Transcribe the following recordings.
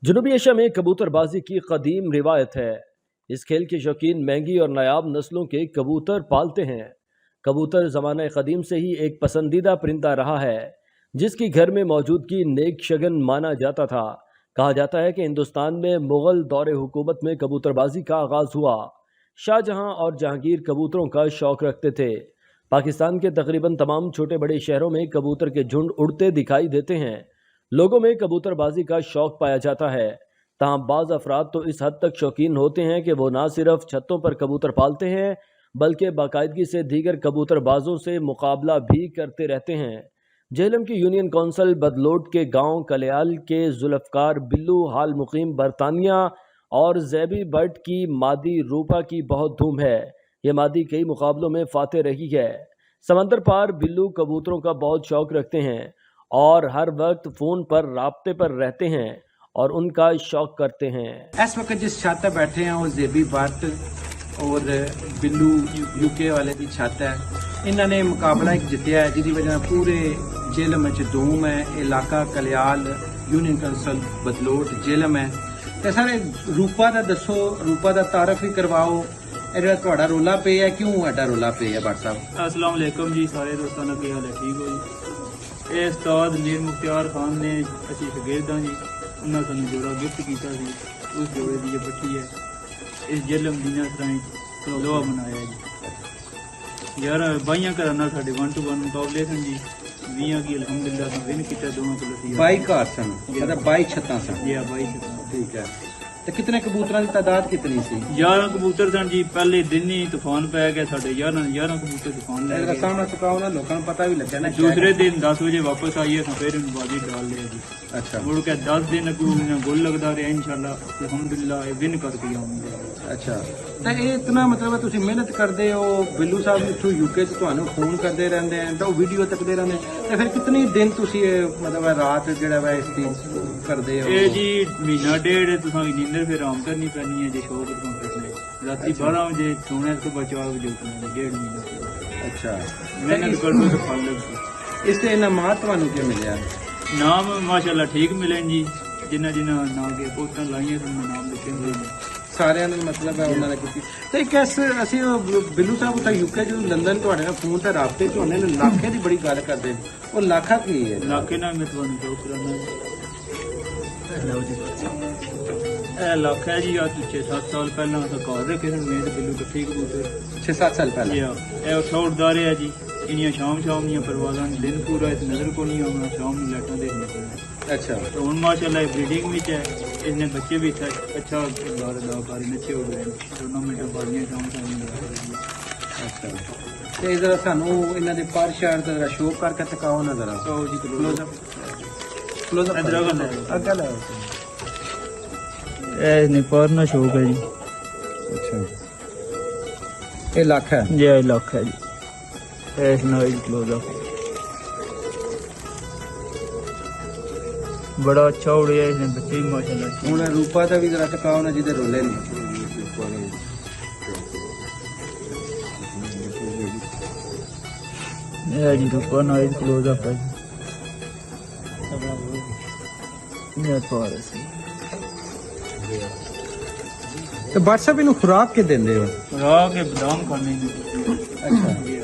जनूबी एशिया में कबूतरबाजी की कदीम रिवायत है। इस खेल के शौकीन महंगी और नायाब नस्लों के कबूतर पालते हैं। कबूतर ज़माने कदीम से ही एक पसंदीदा परिंदा रहा है, जिसकी घर में मौजूदगी नेक शगन माना जाता था। कहा जाता है कि हिंदुस्तान में मुग़ल दौरे हुकूमत में कबूतरबाजी का आगाज़ हुआ। शाहजहां और जहांगीर कबूतरों का शौक़ रखते थे। पाकिस्तान के तकरीबन तमाम छोटे बड़े शहरों में कबूतर के झुंड उड़ते दिखाई देते हैं। लोगों में कबूतरबाजी का शौक पाया जाता है। ताहम बाज़ अफराद तो इस हद तक शौकीन होते हैं कि वो ना सिर्फ छतों पर कबूतर पालते हैं, बल्कि बाकायदगी से दीगर कबूतरबाजों से मुकाबला भी करते रहते हैं। जेहलम की यूनियन कौंसिल बदलोट के गांव कलयाल के जुल्फ़कार बिल्लू हाल मुकीम बरतानिया और जैबी बर्ड की मादी रूपा की बहुत धूम है। ये मादी कई मुकाबलों में फाते रही है। समंदर पार बिल्लू कबूतरों का बहुत शौक रखते हैं और हर वक्त फ़ोन पर राब्ते पर रहते हैं और उनका शौक करते हैं। इस वक्त जिस छत पर बैठे हैं वो जेबी बर्ड और बिल्लू यूके वाले की छत है। इन्होंने मुकाबला एक जितया है जिसकी वजह पूरे जेलम च धूम है। इलाका कलयाल यूनियन कौंसिल बदलोट जेलम है। तो सर रूपा का दसो, रूपा का तारफ भी करवाओ। ਜਿਹੜਾ ਤੁਹਾਡਾ ਰੋਲਾ ਪਿਆ ਕਿਉਂ ਐਡਾ ਰੋਲਾ ਪਿਆ ਭੱਟ ਸਾਹਿਬ? अस्सलाम वालेकुम जी, सारे दोस्तों का क्या हाल है? ठीक हो जी? ਇਹ ਉਸਤਾਦ मीर मुख्तियार खान ने ਅਸੀਂ ਸ਼ਾਗਿਰਦ ਹਾਂ ਜੀ, ਉਹਨਾਂ ਸਾਨੂੰ ਜੋੜਾ ਗਿਫਟ ਕੀਤਾ ਸੀ। ਉਸ ਜੋੜੇ ਦੀ ਇਹ ਬੱਟੀ ਹੈ। ਇਸ ਜੇਲਮ ਦੀਆਂ ਤਰ੍ਹਾਂ ਲੋਹਾ ਬਣਾਇਆ ਜੀ। ਯਾਰ ਬਾਈਆਂ ਘਰਾਂ ਨਾਲ ਸਾਡੇ 1 to 1 ਮੁਕਾਬਲੇ ਸਨ ਜੀ। 20 ਕੀ ਅਲਹਮਦੁਲਿਲਾ ਦਾ ਵਿਨ ਕੀਤਾ ਦੋਵਾਂ ਕੋਲ ਸੀ। 22 ਘਰ ਸਨ, ਮਤਲਬ 22 ਛੱਤਾਂ ਸਨ। ਜੀ 22। ਠੀਕ ਹੈ। ਤੇ ਕਿਤਨੇ ਕਬੂਤਰਾਂ ਦੀ ਤਾਦਾਦ ਕਿਤਨੀ ਸੀ? 11 ਕਬੂਤਰ ਸਨ ਜੀ। ਪਹਿਲੇ ਦਿਨ ਹੀ ਤੂਫਾਨ ਪੈ ਗਿਆ ਸਾਡੇ। 11 ਕਬੂਤਰ ਤੂਫਾਨ ਲੈ ਇਹਦਾ ਗਏ। ਸਾਹਮਣਾ ਚੁਕਾਓ ਨਾ, ਲੋਕਾਂ ਨੂੰ ਪਤਾ ਵੀ ਲੱਗਿਆ ਨਾ। दूसरे दिन 10 बजे वापस आइए तो फिर इन बाजी डाल लिया जी। अच्छा मुड़ के 10 दिन अगू गोल लगता रहा इंशाल्लाह अल्हम्दुलिल्लाह विन करके आऊंगे। अच्छा तो ये इतना मतलब तुम मेहनत करते हो। बिल्लू साहब इतों यूके से ਤੁਹਾਨੂੰ फोन करते रहते हैं तो वीडियो तकते रहते हैं। तो फिर कितने दिन तुम मतलब रात जो इसकी करते हो? ये जी महीना डेढ़ तुसा नींदर फिर आराम करनी पैनी है जी। शौक तुम करने राती 12 बजे सोने तो 4 बजे उठना। डेढ़ महीना। अच्छा मेहनत कर दो तो फल लग। इससे इनामात ਤੁਹਾਨੂੰ ਕੀ ਮਿਲਿਆ? नाम माशाल्लाह ठीक मिले जी। जिन्ना जिन्ना ना के पोस्टां लाइयां तो नाम लिखे हुए हैं ਸਾਰਿਆਂ ਨੂੰ ਮਤਲਬ ਹੈ ਉਹਨਾਂ ਨੇ ਕੀਤੀ। ਤੇ ਇੱਕ ਅਸੀਂ ਬਿੱਲੂ ਸਾਹਿਬ ਉੱਥੇ ਯੂਕੇ ਜਦੋਂ ਲੰਡਨ ਤੁਹਾਡੇ ਨਾਲ ਫੋਨ ਤੇ ਰਾਬਤੇ ਚ ਹੁੰਦੇ ਨੇ, ਲਾਖੇ ਦੀ ਬੜੀ ਗੱਲ ਕਰਦੇ। ਉਹ ਲਾਖਾ ਕੀ ਹੈ? लाखे ना मैं ਤੁਹਾਨੂੰ ਸ਼ੌਕ ਕਰਨਾ ਇਹ ਲੱਖ ਹੈ ਜੀ। ਅੱਜ 6-7 ਸਾਲ ਪਹਿਲਾਂ ਤਾਂ ਘਰ ਰੱਖੇ ਸਨ ਮੈਂ ਤੇ ਬਿੱਲੂ ਇਕੱਠੇ ਕਬੂਤਰ। 6-7 ਸਾਲ ਪਹਿਲਾਂ। ਇਹ ਉਠਾਉਦਾ ਰਿਹਾ ਜੀ। ਇੰਨੀਆਂ ਸ਼ਾਮ ਦੀਆਂ ਪਰਵਾਜ਼ਾਂ ਨੇ। ਦਿਨ ਪੂਰਾ ਇਸ ਨਜ਼ਰ ਕੋ ਨਹੀਂ ਆਉਣਾ, ਸ਼ਾਮ ਨੂੰ ਲਾਟਾਂ ਦੇਖਣੇ ਪੈਂਦੀਆਂ। अच्छा तो ਹੁਣ ਮਾਸ਼ਾਅੱਲਾ ਬਰੀਡਿੰਗ ਵਿੱਚ ਹੈ। इसने बच्चे भी अच्छा अदाकारी अच्छे हो गए। टूर्नामेंट बाजियां शाम ਨੂੰ। अच्छा ਤੇ ਜਰਾ ਸਾਨੂੰ ਇਹਨਾਂ ਦੇ ਪਰ ਸ਼ਹਿਰ ਦਾ ਜਰਾ ਸ਼ੋਅ ਕਰਕੇ ਤਕਾਓ ਨਾ ਜਰਾ। ਆਓ ਜੀ ਕਲੋਜ਼ ਅਪ ਇਧਰ ਆ ਗਏ। ਅੱਗਾ ਲਾ। ਇਹ ਨੇਪਾਲ ਨਾ ਸ਼ੌਕ ਹੈ ਜੀ। ਅੱਛਾ ਇਹ ਲੱਖ ਹੈ ਜੀ। ਇਹ ਲੱਖ ਹੈ ਜੀ। ਇਸ ਨਾਲ ਕਲੋਜ਼ ਅਪ बड़ा अच्छा उड़िया। इसने बच्चे भी माशाल्लाह। ਹੁਣ ਰੂਪਾ ਦਾ ਵੀ ਜਰਾ ਟਕਾਓ ਨਾ ਜਿਹਦੇ ਰੋਲੇ ਨੇ। ਇਹ ਜੀ ਰੂਪਾ ਨਾਲ ਕਲੋਜ਼ ਅਪ ਹੈ। ਇਹ ਪਾਰਸ ਤੇ WhatsApp ਇਹਨੂੰ ਖੁਰਾਕ ਕੇ ਦਿੰਦੇ ਹੋ? ਰਾਹ ਕੇ ਬਦਾਮ ਖਾਣੇ ਜੀ। ਅੱਛਾ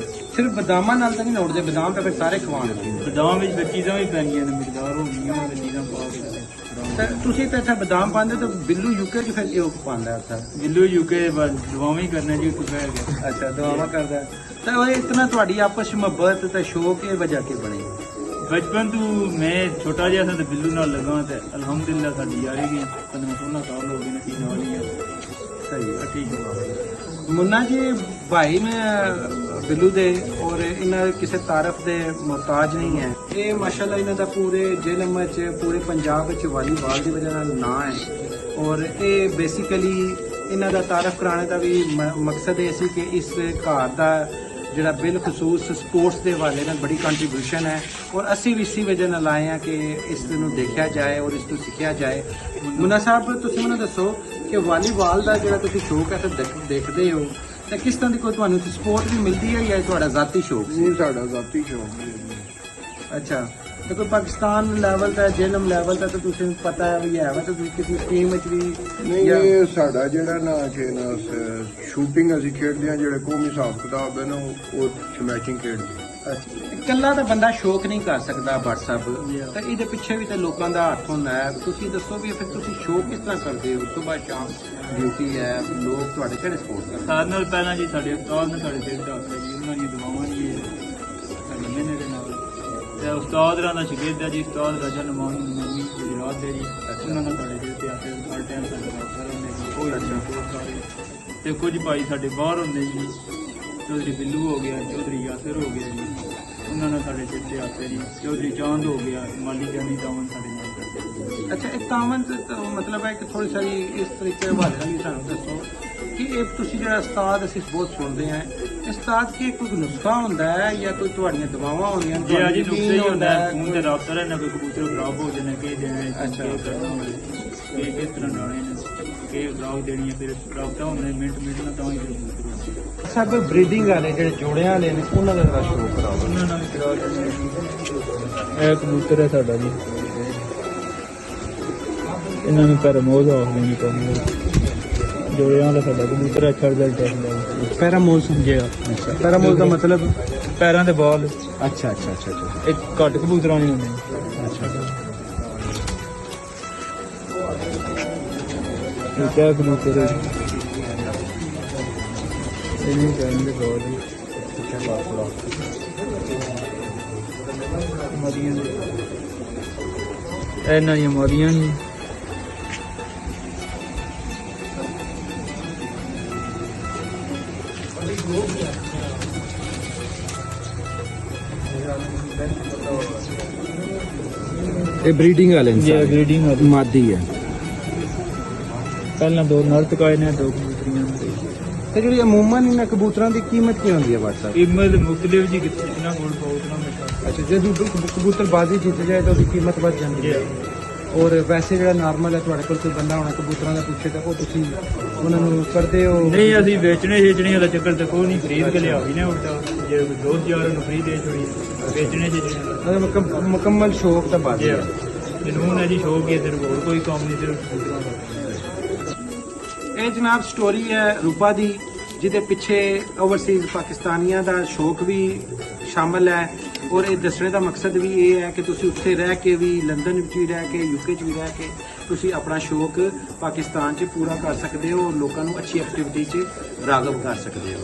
ਸਿਰਫ ਬਦਾਮਾਂ ਨਾਲ ਤਾਂ ਨਹੀਂ ਉੜਦੇ? ਬਦਾਮ ਤਾਂ ਫਿਰ ਸਾਰੇ ਖਵਾਉਣਗੇ। ਬਦਾਮ ਵਿੱਚ ਫਿਰ ਚੀਜ਼ਾਂ ਵੀ ਪੈਣੀਆਂ ਨੇ, ਮਿਕਦਾਰ ਹੋ ਗਈਆਂ ਉਹ ਚੀਜ਼ਾਂ ਪਾ ਕੇ। ਤੇ ਤੁਸੀਂ ਤਾਂ ਇੱਥੇ ਬਦਾਮ ਪਾਉਂਦੇ ਤਾਂ ਬਿੱਲੂ ਯੂਕੇ ਚ ਫਿਰ ਇਹ ਪਾਉਂਦਾ ਉੱਥੇ? ਬਿੱਲੂ ਯੂਕੇ ਬਸ ਦੁਆਵਾਂ ਹੀ ਕਰਨਾ ਜੀ ਉੱਥੇ ਬਹਿ ਕੇ। ਅੱਛਾ ਦੁਆਵਾਂ ਕਰਦਾ। ਤਾਂ ਉਹ ਇਤਨਾ ਤੁਹਾਡੀ ਆਪਸ ਮੁਹੱਬਤ ਤੇ ਸ਼ੌਕ ਇਹ ਵਜ੍ਹਾ ਕੇ ਬਣੀ? बचपन तो मैं छोटा जहा था तो बिल्लू नाल लगा तो अल्हम्दुलिल्लाह साडी यारी गई 15-16 साल हो गए नसीब नाल ही है। सही है। ठीक है मुन्ना जी भाई में बिल्लू दे और इन्हें किसी तारफ दे मोहताज नहीं है। ये माशाल्लाह इन्हों दा पूरे जेलम च पूरे पंजाब च वालीबाल की वजह नाल नाम है। और ये बेसिकली इन्हों दा तारफ कराने का भी मकसद ये सी कि इस घर का ਜਿਹੜਾ ਬਿਲਖਸੂਸ ਸਪੋਰਟਸ ਦੇ ਹਵਾਲੇ ਨਾਲ ਬੜੀ ਕੰਟਰੀਬਿਊਸ਼ਨ ਹੈ। ਔਰ ਅਸੀਂ ਵੀ ਇसी ਵਜ੍ਹਾ ਨਾਲ ਆਏ ਹਾਂ ਕਿ ਇਸ ਨੂੰ ਦੇਖਿਆ ਜਾਏ ਔਰ ਇਸ ਤੋਂ ਸਿੱਖਿਆ ਜਾਏ। ਮੁੰਨਾ ਸਾਹਿਬ ਤੁਸੀਂ ਮੈਨੂੰ ਦੱਸੋ ਕਿ ਵਾਲੀਬਾਲ ਦਾ ਜਿਹੜਾ ਤੁਸੀਂ ਸ਼ੌਕ ਹੈ ਤਾਂ ਦੇਖਦੇ ਹੋ ਤਾਂ ਕਿਸ ਤਰ੍ਹਾਂ ਦੀ ਕੋਈ ਤੁਹਾਨੂੰ ਸਪੋਰਟ ਵੀ ਮਿਲਦੀ ਹੈ ਜਾਂ ਤੁਹਾਡਾ ਜ਼ਾਤੀ ਸ਼ੌਕ? ਨਹੀਂ, ਸਾਡਾ ਜ਼ਾਤੀ ਸ਼ੌਕ ਹੈ। ਅੱਛਾ ਤੇ ਕੋਈ ਪਾਕਿਸਤਾਨ ਲੈਵਲ ਤੇ ਜੇਲਮ ਲੈਵਲ ਤੇ ਤਾਂ ਤੁਸੀਂ ਪਤਾ ਹੈ ਵੀ ਹੈ ਵਾ ਤੇ ਤੁਸੀਂ ਕਿਸੇ ਟੀਮ ਵਿੱਚ ਵੀ ਨਹੀਂ ਜਾਂ- ਇਹ ਸਾਡਾ ਜਿਹੜਾ ਨਾ ਕਿ ਨਾ ਸ਼ੂਟਿੰਗ ਅਸੀਂ ਖੇਡਦੇ ਹਾਂ ਜਿਹੜੇ ਕੌਮੀ ਹਿਸਾਬ ਕਿਤਾਬ ਹੈ ਨਾ ਉਹ ਸਮੈਚਿੰਗ ਖੇਡਦੇ ਹਾਂ। ਅੱਛਾ। ਇਕੱਲਾ ਤਾਂ ਬੰਦਾ ਸ਼ੌਕ ਨਹੀਂ ਕਰ ਸਕਦਾ WhatsApp ਤਾਂ ਇਹਦੇ ਪਿੱਛੇ ਵੀ ਤਾਂ ਲੋਕਾਂ ਦਾ ਹੱਥ ਹੁੰਦਾ ਹੈ। ਤੁਸੀਂ ਦੱਸੋ ਵੀ ਫਿਰ ਤੁਸੀਂ ਸ਼ੌਕ ਕਿਸ ਤਰ੍ਹਾਂ ਕਰਦੇ ਹੋ? ਸਵੇਰ ਸ਼ਾਮ ਡਿਊਟੀ ਹੈ, ਲੋਕ ਤੁਹਾਡੇ ਕਿਹੜੇ ਸਪੋਰਟ ਕਰਦੇ? ਸਾਰਿਆਂ ਨਾਲ ਪਹਿਲਾਂ ਜੀ ਸਾਡੇ ਉਸਤਾਦ ਨੇ ਸਾਡੇ ਦਿਲ ਦਾ ਹੱਥ ਹੈ ਜੀ, ਉਹਨਾਂ ਦੀਆਂ ਦੁਆਵਾਂ ਜੀ ਸਾਡੇ ਮਹੀਨੇ ਦੇ ਨਾਲ ਤੇ ਉਸਤਾਦ ਰਾਂ ਦਾ ਸ਼ਾਗਿਰਦ ਹੈ ਜੀ, ਉਸਤਾਦ ਰਾਜਾ ਨਮਾਨ ਨਮੀ ਗੁਜਰਾਤ ਦੇ ਜੀ, ਉਹਨਾਂ ਨਾਲ ਸਾਡੇ ਦਿਲ ਤੇ ਹੱਥ ਹੈ। ਹਰ ਟਾਈਮ ਸਾਡੇ ਨਾਲ ਖੜੇ ਹੁੰਦੇ ਜੀ, ਕੋਈ ਬਹੁਤ ਸਾਰੇ ਤੇ ਕੁਝ ਭਾਈ ਸਾਡੇ ਬਾਹਰ ਹੁੰਦੇ ਜੀ, ਚੌਧਰੀ ਬਿੱਲੂ ਹੋ ਗਿਆ, ਚੌਧਰੀ ਯਾਸਿਰ ਹੋ ਗਿਆ ਜੀ, ਉਹਨਾਂ ਨਾਲ ਸਾਡੇ ਦਿਲ ਤੇ ਹੱਥ ਹੈ ਜੀ, ਚੌਧਰੀ ਚਾਂਦ ਹੋ ਗਿਆ, ਮਾਲੀ ਜਾਨੀ ਤਾਵਨ ਸਾਡੇ ਨਾਲ ਕਰਦੇ ਜੀ। ਅੱਛਾ, ਇੱਕ ਤਾਮਨ ਤਾਂ ਮਤਲਬ ਹੈ ਕਿ ਥੋੜੀ ਸਾਰੀ ਇਸ ਤਰੀਕੇ ਦੇ ਹਵਾਲੇ ਨਾਲ ਵੀ ਸਾਨੂੰ ਦੱਸੋ ਕਿ ਇਹ ਤੁਸੀਂ ਜਿਹੜਾ ਉਸਤਾਦ ਅਸੀਂ ਬਹੁਤ ਸੁਣਦੇ ਹਾਂ, ਉਸਤਾਦ ਕੀ ਕੋਈ ਨੁਸਖਾ ਹੁੰਦਾ ਹੈ ਜਾਂ ਕੋਈ ਤੁਹਾਡੀਆਂ ਦਵਾਵਾਂ ਹੁੰਦੀਆਂ ਨੇ? ਜੀ ਅੱਜ ਤੁਹਾਨੂੰ ਨੁਕਸੇ ਹੀ ਯਕੀਨ ਹੁੰਦਾ ਹੈ, ਫੋਨ ਤੇ ਰਾਬਤਾ ਰਹਿਣਾ, ਕੋਈ ਕਬੂਤਰ ਖਰਾਬ ਹੋ ਜਾਣਾ, ਕਿ ਦੇਣੇ ਅੱਛਾ। ਕਿ ਕਿਸ ਤਰ੍ਹਾਂ ਡਾਣੇ ਨੇ, ਕਿ ਖਰਾਬ ਦੇਣੀ ਹੈ, ਫਿਰ ਰਾਬਤਾ ਹੁੰਦਾ ਹੈ ਮਿੰਟ ਨਾਲ ਤਾਂ ਹੀ ਫਿਰ ਕਬੂਤਰ ਆਉਂਦੇ। ਸਭ ਬਰੀਡਿੰਗ ਵਾਲੇ ਜਿਹੜੇ ਜੋੜਿਆਂ ਵਾਲੇ ਨੇ ਉਹਨਾਂ ਦਾ ਜਰਾ ਸ਼ੌਕ ਕਰਾਓ। ਉਹਨਾਂ ਨਾਲ ਵੀ ਕਰਾ ਲੈਂਦੇ ਹਾਂ ਜੀ। ਇਹ ਕਬੂਤਰ ਹੈ ਸਾਡਾ ਜੀ, ਇਹਨਾਂ ਨੂੰ ਪੈਰਾਮੋਜ਼ ਆਖਦੇ ਨੇ ਕੰਮ ਜੋੜਿਆਂ ਵਾਲਾ ਸਾਡਾ ਕਬੂਤਰ ਅੱਛਾ ਰਿਜ਼ਲਟ ਹੈ। ਪੈਰਾਮੋਲ ਸਮਝੇਗਾ। ਅੱਛਾ, ਪੈਰਾਮੋਲ ਦਾ ਮਤਲਬ? ਪੈਰਾਂ ਦੇ ਬਾਲ ਅੱਛਾ ਅੱਛਾ ਅੱਛਾ ਅੱਛਾ ਇੱਕ ਘੱਟ ਕਬੂਤਰਾਂ ਨਹੀਂ ਹੁੰਦੇ। ਅੱਛਾ। ਇਹ ਕਿਆ ਕਬੂਤਰ ਹੈ ਇਹਨੂੰ ਕਹਿੰਦੇ ਬਾਲ ਜੀ, ਮਰੀਆਂ ਦੇ ਇਹਨਾਂ ਦੀਆਂ ਮਰੀਆਂ ਨਹੀਂ। ਇਹ ਬਰੀਡਿੰਗ ਵਾਲੇ ਜੀ ਗ੍ਰੀਡਿੰਗ ਵਾਲੀ ਮਾਦੀ ਹੈ। ਪਹਿਲਾਂ ਦੋ ਨਰ ਟਕਾਏ ਨੇ, ਦੋ ਕਬੂਤਰੀਆਂ ਨੇ। ਤੇ ਜਿਹੜੀ ਅਮੂਮਨ ਇਹਨਾਂ ਕਬੂਤਰਾਂ ਦੀ ਕੀਮਤ ਕੀ ਹੁੰਦੀ ਹੈ WhatsApp? ਕੀਮਤ ਮੁਖਤਲਿਫ ਜੀ, ਕਿਤਨਾ ਗੋਲ ਪਾਓ ਉਤਨਾ ਮਿੱਠਾ। ਅੱਛਾ, ਜਦੋਂ ਕਬੂਤਰ ਬਾਜ਼ੀ ਜਿੱਤ ਜਾਏ ਤਾਂ ਉਹਦੀ ਕੀਮਤ ਵੱਧ ਜਾਂਦੀ ਹੈ। ਔਰ ਵੈਸੇ ਜਿਹੜਾ ਨਾਰਮਲ ਹੈ ਤੁਹਾਡੇ ਕੋਲ ਕੋਈ ਬੰਦਾ ਹੋਣਾ ਕਬੂਤਰਾਂ ਦਾ ਪੁੱਛੇ ਤਾਂ ਉਹ ਤੁਸੀਂ ਉਹਨਾਂ ਨੂੰ ਕਰਦੇ ਹੋ? ਨਹੀਂ, ਅਸੀਂ ਵੇਚਣੇ ਵੇਚਣੇ ਦਾ ਚੱਕਰ ਤੇ ਕੋਈ ਨਹੀਂ, ਖਰੀਦ ਕੇ ਲਿਆ ਵੀ ਨਾ ਉਲਟਾ, ਜੇ ਦੋਸਤ ਯਾਰ ਨੂੰ ਫਰੀ ਦੇ ਛੋੜੀ, ਵੇਚਣੇ ਵੇਚਣੇ ਮੁਕੰਮਲ ਸ਼ੌਕ ਤਾਂ ਬਾਜ਼ੀ ਹੈ। ਜਨੂਨ ਹੈ ਜੀ, ਸ਼ੌਕ ਹੀ ਹੈ, ਸਿਰਫ ਹੋਰ ਕੋਈ ਕੰਮ ਨਹੀਂ, ਸਿਰਫ ਕਬੂਤਰਾਂ ਦਾ। ਇਹ ਜਨਾਬ ਸਟੋਰੀ ਹੈ ਰੂਪਾ ਦੀ, ਜਿਹਦੇ ਪਿੱਛੇ ਓਵਰਸੀਜ਼ ਪਾਕਿਸਤਾਨੀਆਂ ਦਾ ਸ਼ੌਕ ਵੀ ਸ਼ਾਮਲ ਹੈ। ਔਰ ਇਹ ਦੱਸਣੇ ਦਾ ਮਕਸਦ ਵੀ ਇਹ ਹੈ ਕਿ ਤੁਸੀਂ ਉੱਥੇ ਰਹਿ ਕੇ ਵੀ, ਲੰਡਨ ਵਿੱਚ ਵੀ ਰਹਿ ਕੇ, UK 'ਚ ਵੀ ਰਹਿ ਕੇ ਤੁਸੀਂ ਆਪਣਾ ਸ਼ੌਕ ਪਾਕਿਸਤਾਨ 'ਚ ਪੂਰਾ ਕਰ ਸਕਦੇ ਹੋ, ਲੋਕਾਂ ਨੂੰ ਅੱਛੀ ਐਕਟੀਵਿਟੀ 'ਚ ਰਾਗਬ ਕਰ ਸਕਦੇ ਹੋ।